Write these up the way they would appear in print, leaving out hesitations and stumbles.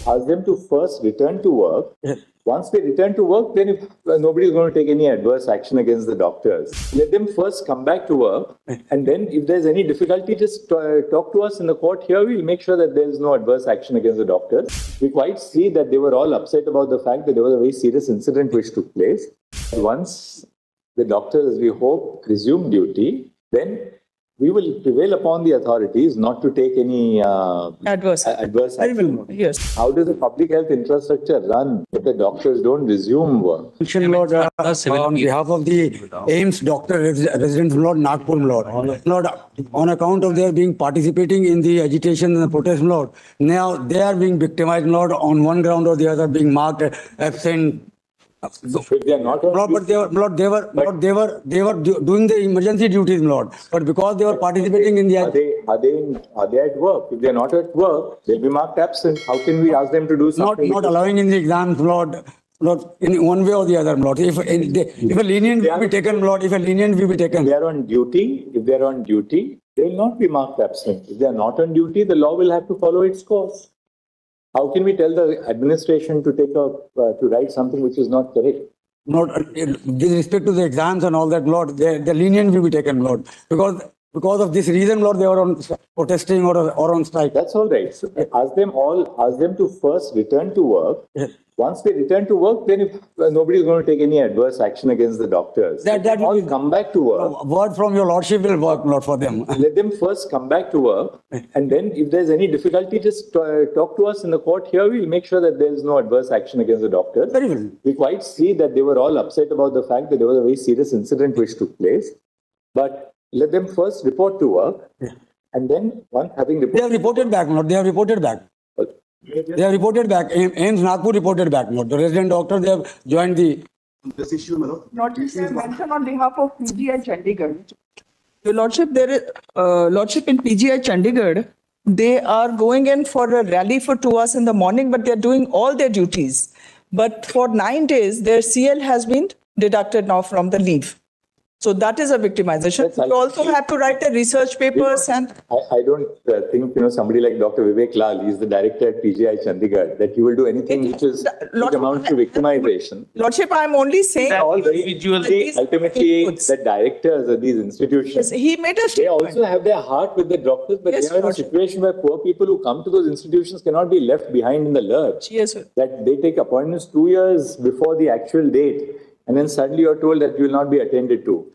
ask them to first return to work. Once they return to work, then if nobody is going to take any adverse action against the doctors. Let them first come back to work, and then if there's any difficulty, just talk to us in the court here. We'll make sure that there is no adverse action against the doctors. We quite see that they were all upset about the fact that there was a very serious incident which took place. Once the doctors, we hope, resume duty, then we will prevail upon the authorities not to take any adverse action. Yes. How does the public health infrastructure run if the doctors don't resume work? Lord, on behalf of the AIMS doctor residents, Lord, Nagpur, Lord, on account of their being participating in the agitation and the protest, Lord, now they are being victimized, Lord, on one ground or the other, being marked absent. So if they are not on Lord, but they were doing the emergency duties, Lord. But because they were participating in the are they at work? If they are not at work, they'll be marked absent. How can we ask them to do something? Not allowing in the exams, Lord, in one way or the other, Lord. If a lenient will be taken, Lord, if a lenient will be taken. If they are on duty, they will not be marked absent. If they are not on duty, the law will have to follow its course. How can we tell the administration to to write something which is not correct? Not with respect to the exams and all that, Lord, the lenient will be taken, Lord, because of this reason, Lord, they were on protesting or on strike. That's all right. So ask them to first return to work. Once they return to work, then if nobody is going to take any adverse action against the doctors, that all come back to work. Word from your Lordship will work, Lord, for them. Let them first come back to work, and then if there's any difficulty, just talk to us in the court here. We'll make sure that there is no adverse action against the doctors. Very well. We quite see that they were all upset about the fact that there was a very serious incident which took place, but let them first report to work, and then once having reported, they have reported back, Lord. They have reported back. They have reported back. AIMS Nagpur reported back. The resident doctor, they have joined this issue, my lord. Notice I mention on behalf of PGI Chandigarh. Your Lordship, Lordship in PGI Chandigarh, they are going in for a rally for 2 hours in the morning, but they are doing all their duties. But for 9 days, their CL has been deducted now from the leave. So that is a victimization. You also have to write the research papers and... I don't think, somebody like Dr. Vivek Lal, he's the director at PGI Chandigarh, that he will do anything which amounts to victimization. Lordship, I'm only saying... All ultimately, the directors of these institutions, yes, he made a statement. They also have their heart with the doctors, but yes, they are in a situation where poor people who come to those institutions cannot be left behind in the lurch. Yes, sir. That they take appointments 2 years before the actual date, and then suddenly you're told that you will not be attended to.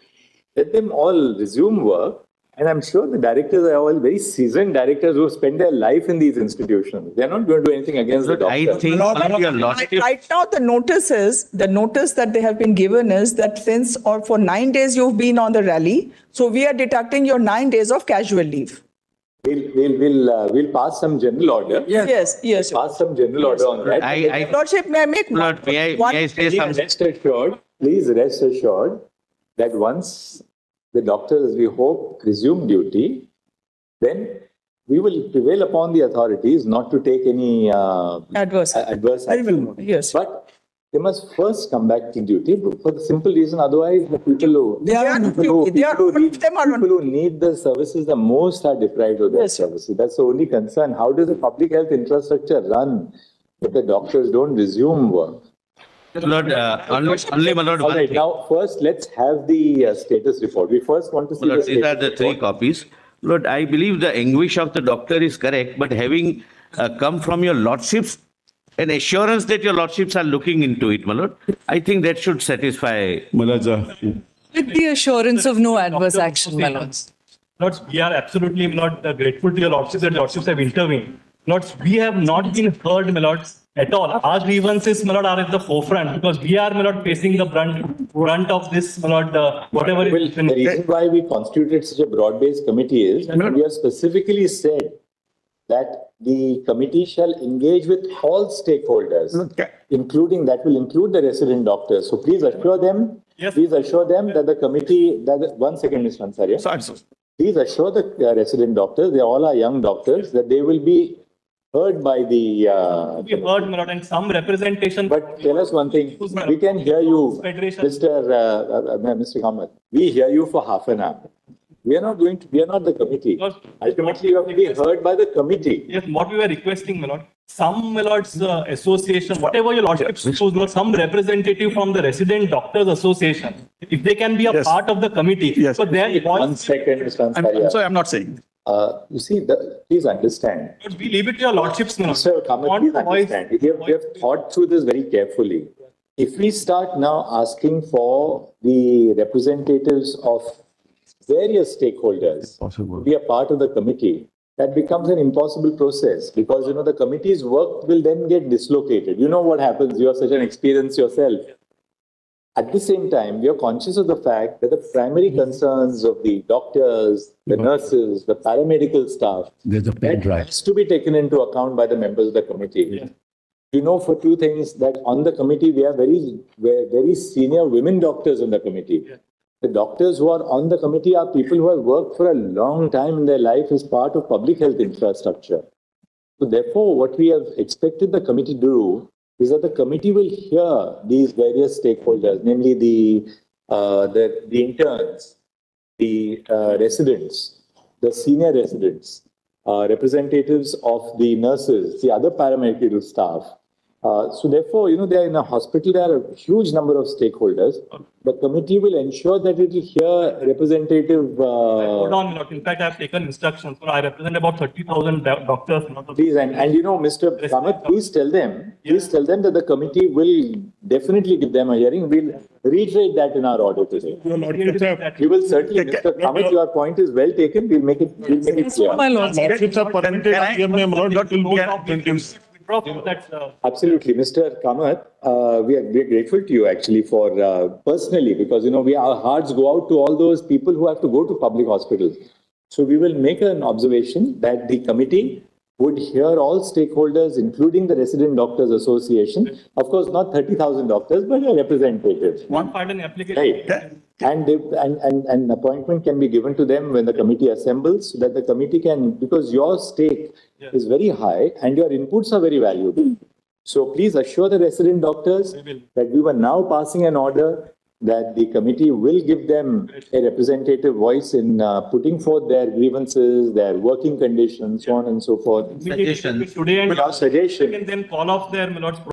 Let them all resume work. And I'm sure the directors are all very seasoned directors who spend their life in these institutions. They're not going to do anything against the doctors. I think right now the notice that they have been given is that since or for 9 days you've been on the rally, so we are deducting your 9 days of casual leave. We'll pass some general order. Yes. Pass some general order on that. Lordship, may I make Lord, may I say something? Please rest assured that once the doctors, we hope, resume duty, then we will prevail upon the authorities not to take any adverse action. Yes. But they must first come back to duty for the simple reason, otherwise the people who need the services the most are deprived of their services. That's the only concern. How does the public health infrastructure run if the doctors don't resume work? Lord, only my Lord. All right, now first let's have the status report. We first want to see Lord, these are the 3 copies. Lord, I believe the anguish of the doctor is correct, but having come from your lordships, an assurance that your lordships are looking into it, my Lord, I think that should satisfy. Malaja. With the assurance of no adverse action, my Lords. Lords, we are absolutely grateful to your lordships that lordships have intervened. Lords, we have not been heard, my lords, at all. Our grievances, my lord, are at the forefront because we are, my lord, facing the brunt of this, my lord, whatever is. The reason why we constituted such a broad-based committee is we have specifically said that the committee shall engage with all stakeholders, including that will include the resident doctors. So please assure them. Yes. Please assure them that the committee. One second, Mr. Ansari. Sorry. Please assure the resident doctors. They all are young doctors that they will be heard by the... we heard, my lord, and some representation... But tell us one thing, we can hear you, Mr. Kamath. We hear you for half an hour. We are not the committee. Because- Ultimately, you have to be heard by the committee. Yes, what we were requesting, my lord, some, my lord's association, whatever your lordship choose, my lord, some representative from the resident doctors association, if they can be a Yes. part of the committee. Yes. So their One voice, second, Mr. I'm Ansari. sorry, I'm not saying. You see, please understand. we leave it to your lordships, my lord. Mr. Kamath, Want please to voice- understand. We have thought through this very carefully. If we start now asking for the representatives of various stakeholders to be a part of the committee, that becomes an impossible process because, the committee's work will then get dislocated. You know what happens. You have such an experience yourself. At the same time, we are conscious of the fact that the primary concerns of the doctors, the nurses, the paramedical staff, that has to be taken into account by the members of the committee. For two things that on the committee, we have very senior women doctors on the committee. The doctors who are on the committee are people who have worked for a long time in their life as part of public health infrastructure. So therefore, what we have expected the committee to do is that the committee will hear these various stakeholders, namely the interns, the residents, the senior residents, representatives of the nurses, the other paramedical staff. So therefore, they are in a hospital, there are a huge number of stakeholders. The committee will ensure that it will hear representative... Hold on, my lord. In fact, I have taken instructions. So I represent about 30,000 doctors. Please, and Mr. Kamath, please tell them that the committee will definitely give them a hearing. We'll reiterate that in our order today. We will certainly, Mr. Kamath, your point is well taken. We'll make it clear. My lords. Lordships are permitted, IMA, my lord, it will be Absolutely, Mr. Kamath, we are grateful to you actually for personally because our hearts go out to all those people who have to go to public hospitals. So we will make an observation that the committee would hear all stakeholders, including the Resident Doctors Association. Of course, not 30,000 doctors, but a representative. One part in application. Right. And an appointment can be given to them when the committee assembles so that the committee can, because your stake is very high and your inputs are very valuable. So please assure the resident doctors that we were now passing an order that the committee will give them a representative voice in putting forth their grievances, their working conditions, so on and so forth. Today and Our suggestion. and then call off their, my lords,